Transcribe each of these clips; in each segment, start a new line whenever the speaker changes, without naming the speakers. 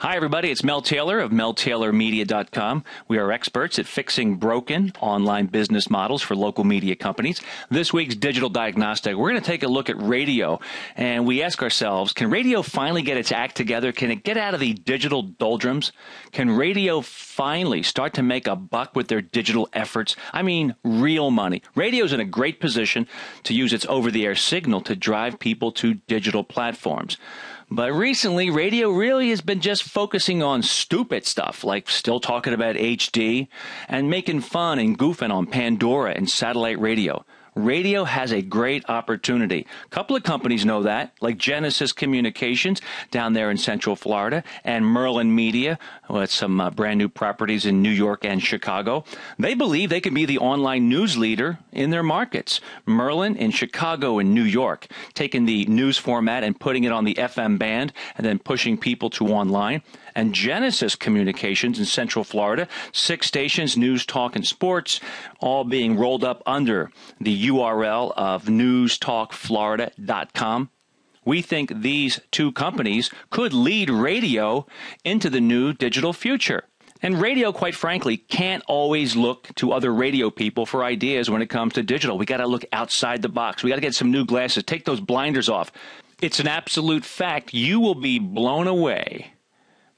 Hi, everybody. It's Mel Taylor of meltaylormedia.com. We are experts at fixing broken online business models for local media companies. This week's Digital Diagnostic, we're going to take a look at radio, and we ask ourselves, can radio finally get its act together? Can it get out of the digital doldrums? Can radio finally start to make a buck with their digital efforts? I mean, real money. Radio's in a great position to use its over-the-air signal to drive people to digital platforms. But recently, radio really has been just focusing on stupid stuff, like still talking about HD and making fun and goofing on Pandora and satellite radio. Radio has a great opportunity. A couple of companies know that, like Genesis Communications down there in Central Florida and Merlin Media with some brand new properties in New York and Chicago. They believe they can be the online news leader in their markets. Merlin in Chicago and New York, taking the news format and putting it on the FM band and then pushing people to online. And Genesis Communications in Central Florida, 6 stations, news, talk, and sports, all being rolled up under the URL of newstalkflorida.com. We think these two companies could lead radio into the new digital future. And radio, quite frankly, can't always look to other radio people for ideas when it comes to digital. We got to look outside the box. We got to get some new glasses. Take those blinders off. It's an absolute fact. You will be blown away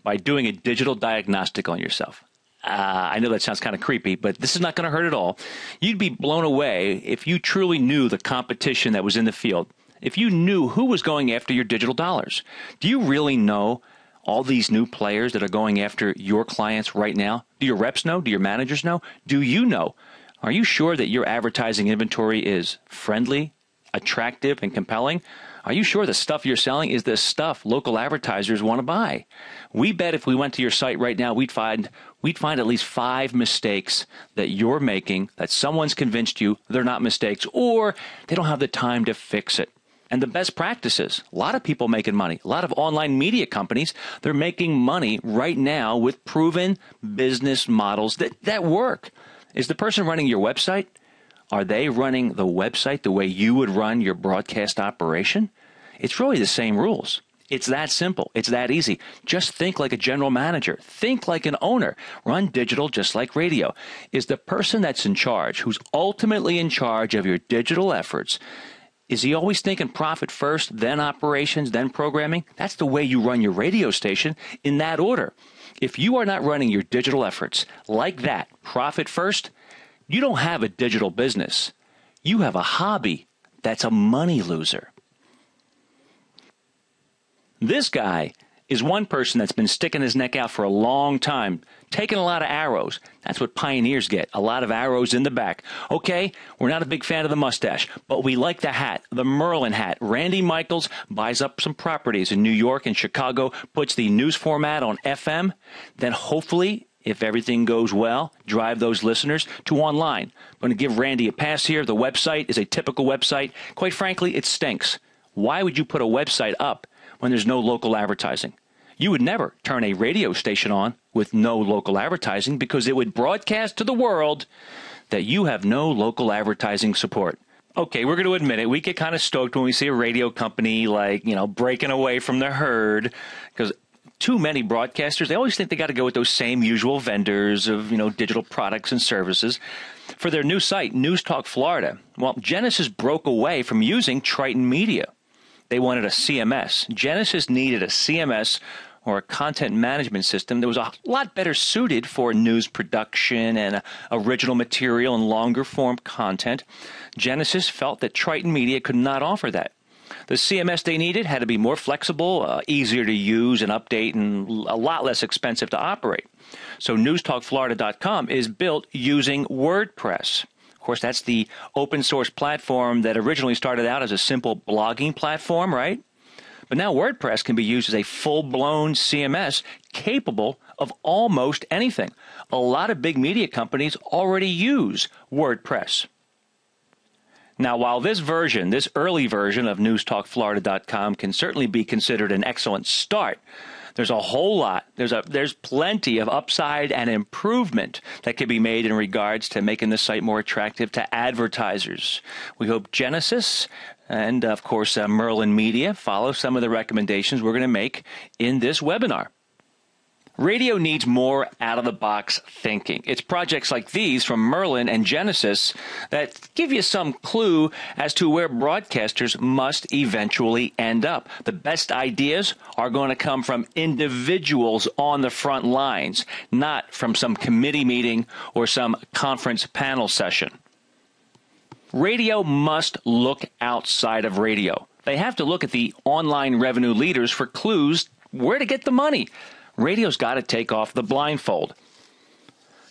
by doing a digital diagnostic on yourself. I know that sounds kind of creepy, but this is not going to hurt at all. You'd be blown away if you truly knew the competition that was in the field, if you knew who was going after your digital dollars. Do you really know all these new players that are going after your clients right now? Do your reps know? Do your managers know? Do you know? Are you sure that your advertising inventory is friendly, attractive, and compelling? Are you sure the stuff you're selling is the stuff local advertisers want to buy? We bet if we went to your site right now, we'd find at least 5 mistakes that you're making, that someone's convinced you they're not mistakes, or they don't have the time to fix it. And the best practices, a lot of people making money, a lot of online media companies, they're making money right now with proven business models that work. Is the person running your website? Are they running the website the way you would run your broadcast operation? It's really the same rules. It's that simple. It's that easy. Just think like a general manager. Think like an owner. Run digital just like radio. Is the person that's in charge, who's ultimately in charge of your digital efforts, is he always thinking profit first, then operations, then programming? That's the way you run your radio station, in that order. If you are not running your digital efforts like that, profit first, you don't have a digital business. You have a hobby that's a money loser. This guy is one person that's been sticking his neck out for a long time, taking a lot of arrows. That's what pioneers get, a lot of arrows in the back. Okay, we're not a big fan of the mustache, but we like the hat, the Merlin hat. Randy Michaels buys up some properties in New York and Chicago, puts the news format on FM, then hopefully, if everything goes well, drive those listeners to online. I'm going to give Randy a pass here. The website is a typical website. Quite frankly, it stinks. Why would you put a website up when there's no local advertising? You would never turn a radio station on with no local advertising because it would broadcast to the world that you have no local advertising support. Okay, we're going to admit it. We get kind of stoked when we see a radio company breaking away from the herd, because too many broadcasters, they always think they got to go with those same usual vendors of, digital products and services. For their new site, News Talk Florida, well, Genesis broke away from using Triton Media. They wanted a CMS. Genesis needed a CMS, or a content management system, that was a lot better suited for news production and original material and longer form content. Genesis felt that Triton Media could not offer that. The CMS they needed had to be more flexible, easier to use and update, and a lot less expensive to operate. So newstalkflorida.com is built using WordPress. Of course, that's the open source platform that originally started out as a simple blogging platform, right? But now WordPress can be used as a full-blown CMS capable of almost anything. A lot of big media companies already use WordPress. Now, while this early version of newstalkflorida.com can certainly be considered an excellent start, there's a whole lot, there's plenty of upside and improvement that can be made in regards to making the site more attractive to advertisers. We hope Genesis and, of course, Merlin Media follow some of the recommendations we're going to make in this webinar. Radio needs more out-of-the-box thinking. It's projects like these from Merlin and Genesis that give you some clue as to where broadcasters must eventually end up. The best ideas are going to come from individuals on the front lines, not from some committee meeting or some conference panel session. Radio must look outside of radio. They have to look at the online revenue leaders for clues where to get the money. Radio's got to take off the blindfold.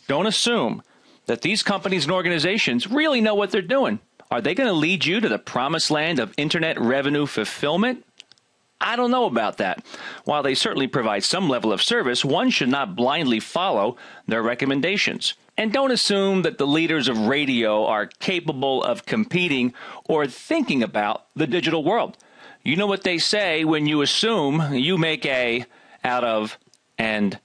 Don't assume that these companies and organizations really know what they're doing. Are they going to lead you to the promised land of internet revenue fulfillment? I don't know about that. While they certainly provide some level of service, one should not blindly follow their recommendations. And don't assume that the leaders of radio are capable of competing or thinking about the digital world. You know what they say when you assume you make a out of and.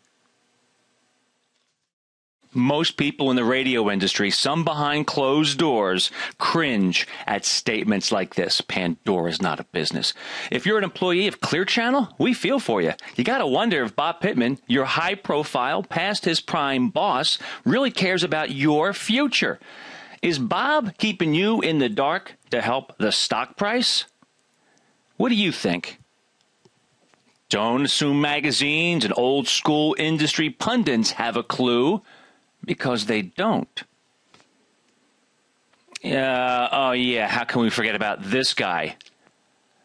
Most people in the radio industry, some behind closed doors, cringe at statements like this. Pandora's not a business. If you're an employee of Clear Channel, we feel for you. You got to wonder if Bob Pittman, your high-profile, past his prime boss, really cares about your future. Is Bob keeping you in the dark to help the stock price? What do you think? Don't assume magazines and old-school industry pundits have a clue, because they don't. How can we forget about this guy?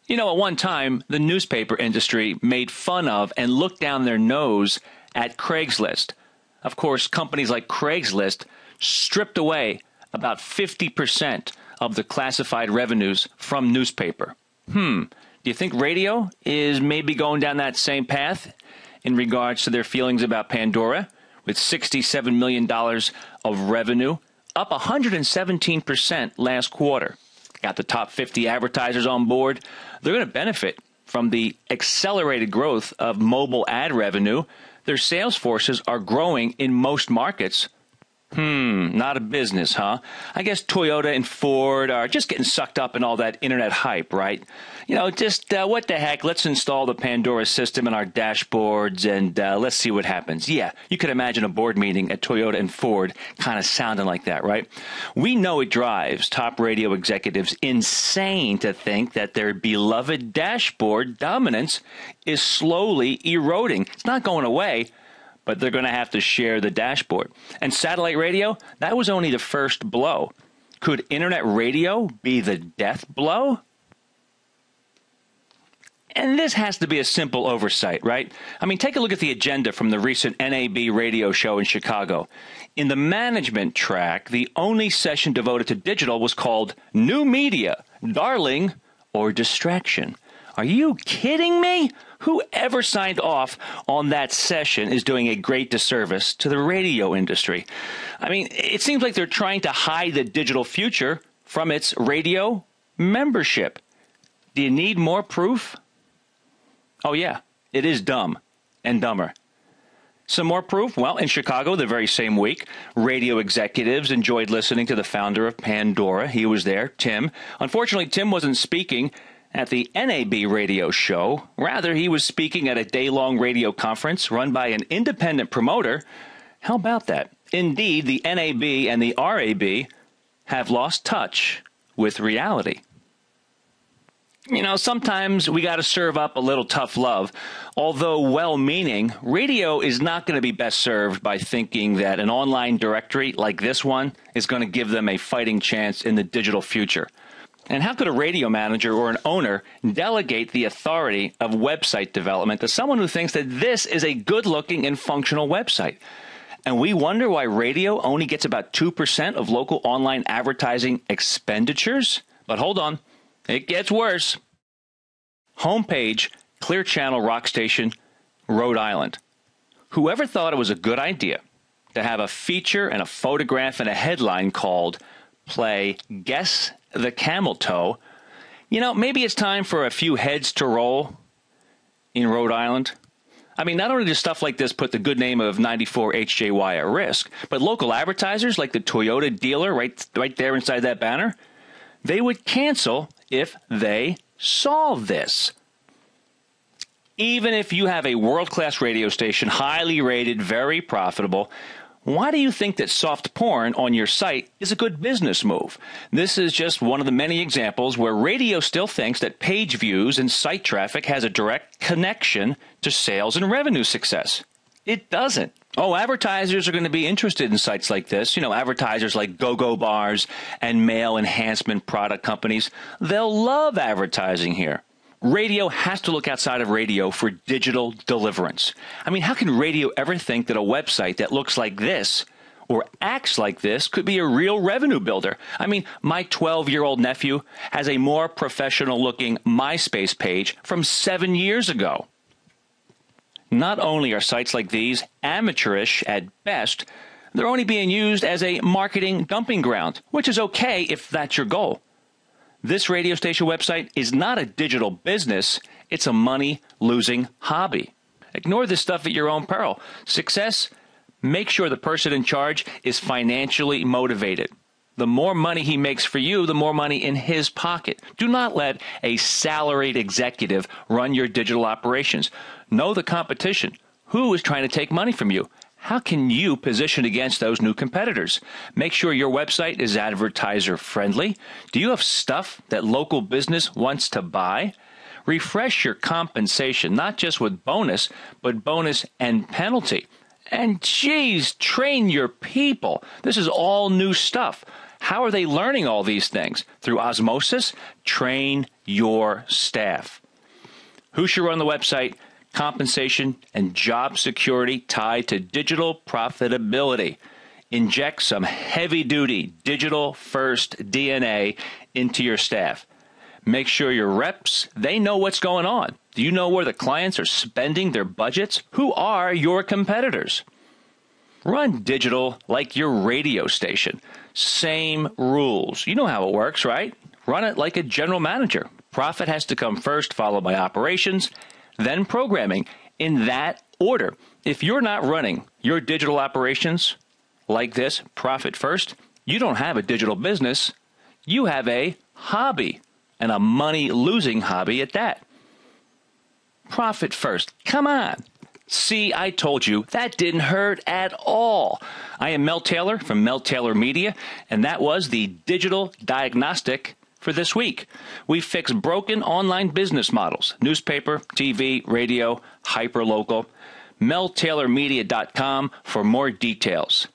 You know, at one time, the newspaper industry made fun of and looked down their nose at Craigslist. Of course, companies like Craigslist stripped away about 50% of the classified revenues from newspaper. Do you think radio is maybe going down that same path in regards to their feelings about Pandora? With $67 million of revenue, up 117% last quarter. Got the top 50 advertisers on board. They're going to benefit from the accelerated growth of mobile ad revenue. Their sales forces are growing in most markets. Not a business, huh? I guess Toyota and Ford are just getting sucked up in all that internet hype, right? You know, just what the heck, let's install the Pandora system in our dashboards and let's see what happens. Yeah, you could imagine a board meeting at Toyota and Ford kind of sounding like that, right? We know it drives top radio executives insane to think that their beloved dashboard dominance is slowly eroding. It's not going away, but they're going to have to share the dashboard. And satellite radio, that was only the first blow. Could internet radio be the death blow? And this has to be a simple oversight, right? I mean, take a look at the agenda from the recent NAB radio show in Chicago. In the management track, the only session devoted to digital was called New Media, Darling, or Distraction. Are you kidding me? Whoever signed off on that session is doing a great disservice to the radio industry. I mean, it seems like they're trying to hide the digital future from its radio membership. Do you need more proof? Oh, yeah, it is dumb and dumber. Some more proof? Well, in Chicago, the very same week, radio executives enjoyed listening to the founder of Pandora. He was there, Tim. Unfortunately, Tim wasn't speaking at the NAB radio show. Rather, he was speaking at a day-long radio conference run by an independent promoter. How about that? Indeed, the NAB and the RAB have lost touch with reality. You know, sometimes we got to serve up a little tough love. Although well-meaning, radio is not going to be best served by thinking that an online directory like this one is going to give them a fighting chance in the digital future. And how could a radio manager or an owner delegate the authority of website development to someone who thinks that this is a good-looking and functional website? And we wonder why radio only gets about 2% of local online advertising expenditures? But hold on, it gets worse. Homepage, Clear Channel Rock Station, Rhode Island. Whoever thought it was a good idea to have a feature and a photograph and a headline called Play Guess the Camel Toe? You know, maybe it's time for a few heads to roll in Rhode Island. I mean, not only does stuff like this put the good name of 94 HJY at risk, but local advertisers like the Toyota dealer right there inside that banner, they would cancel if they saw this. Even if you have a world-class radio station, highly rated, very profitable, why do you think that soft porn on your site is a good business move? This is just one of the many examples where radio still thinks that page views and site traffic has a direct connection to sales and revenue success. It doesn't. Oh, advertisers are going to be interested in sites like this. Advertisers like go-go bars and male enhancement product companies. They'll love advertising here. Radio has to look outside of radio for digital deliverance. I mean, how can radio ever think that a website that looks like this or acts like this could be a real revenue builder? I mean, my 12-year-old nephew has a more professional-looking MySpace page from 7 years ago. Not only are sites like these amateurish at best, they're only being used as a marketing dumping ground, which is okay if that's your goal. This radio station website is not a digital business, it's a money-losing hobby. Ignore this stuff at your own peril. Success, make sure the person in charge is financially motivated. The more money he makes for you, the more money in his pocket. Do not let a salaried executive run your digital operations. Know the competition. Who is trying to take money from you? How can you position against those new competitors? Make sure your website is advertiser friendly. Do you have stuff that local business wants to buy? Refresh your compensation, not just with bonus, but bonus and penalty. And geez, train your people. This is all new stuff. How are they learning all these things? Through osmosis? Train your staff. Who should run the website? Compensation and job security tied to digital profitability. Inject some heavy-duty digital-first DNA into your staff. Make sure your reps, they know what's going on. Do you know where the clients are spending their budgets? Who are your competitors? Run digital like your radio station. Same rules. You know how it works, right? Run it like a general manager. Profit has to come first, followed by operations, then programming, in that order. If you're not running your digital operations like this, profit first, you don't have a digital business. You have a hobby, and a money-losing hobby at that. Profit first. Come on. See, I told you, that didn't hurt at all. I am Mel Taylor from Mel Taylor Media, and that was the Digital Diagnostic for this week. We fix broken online business models, newspaper, TV, radio, hyperlocal. MelTaylorMedia.com for more details.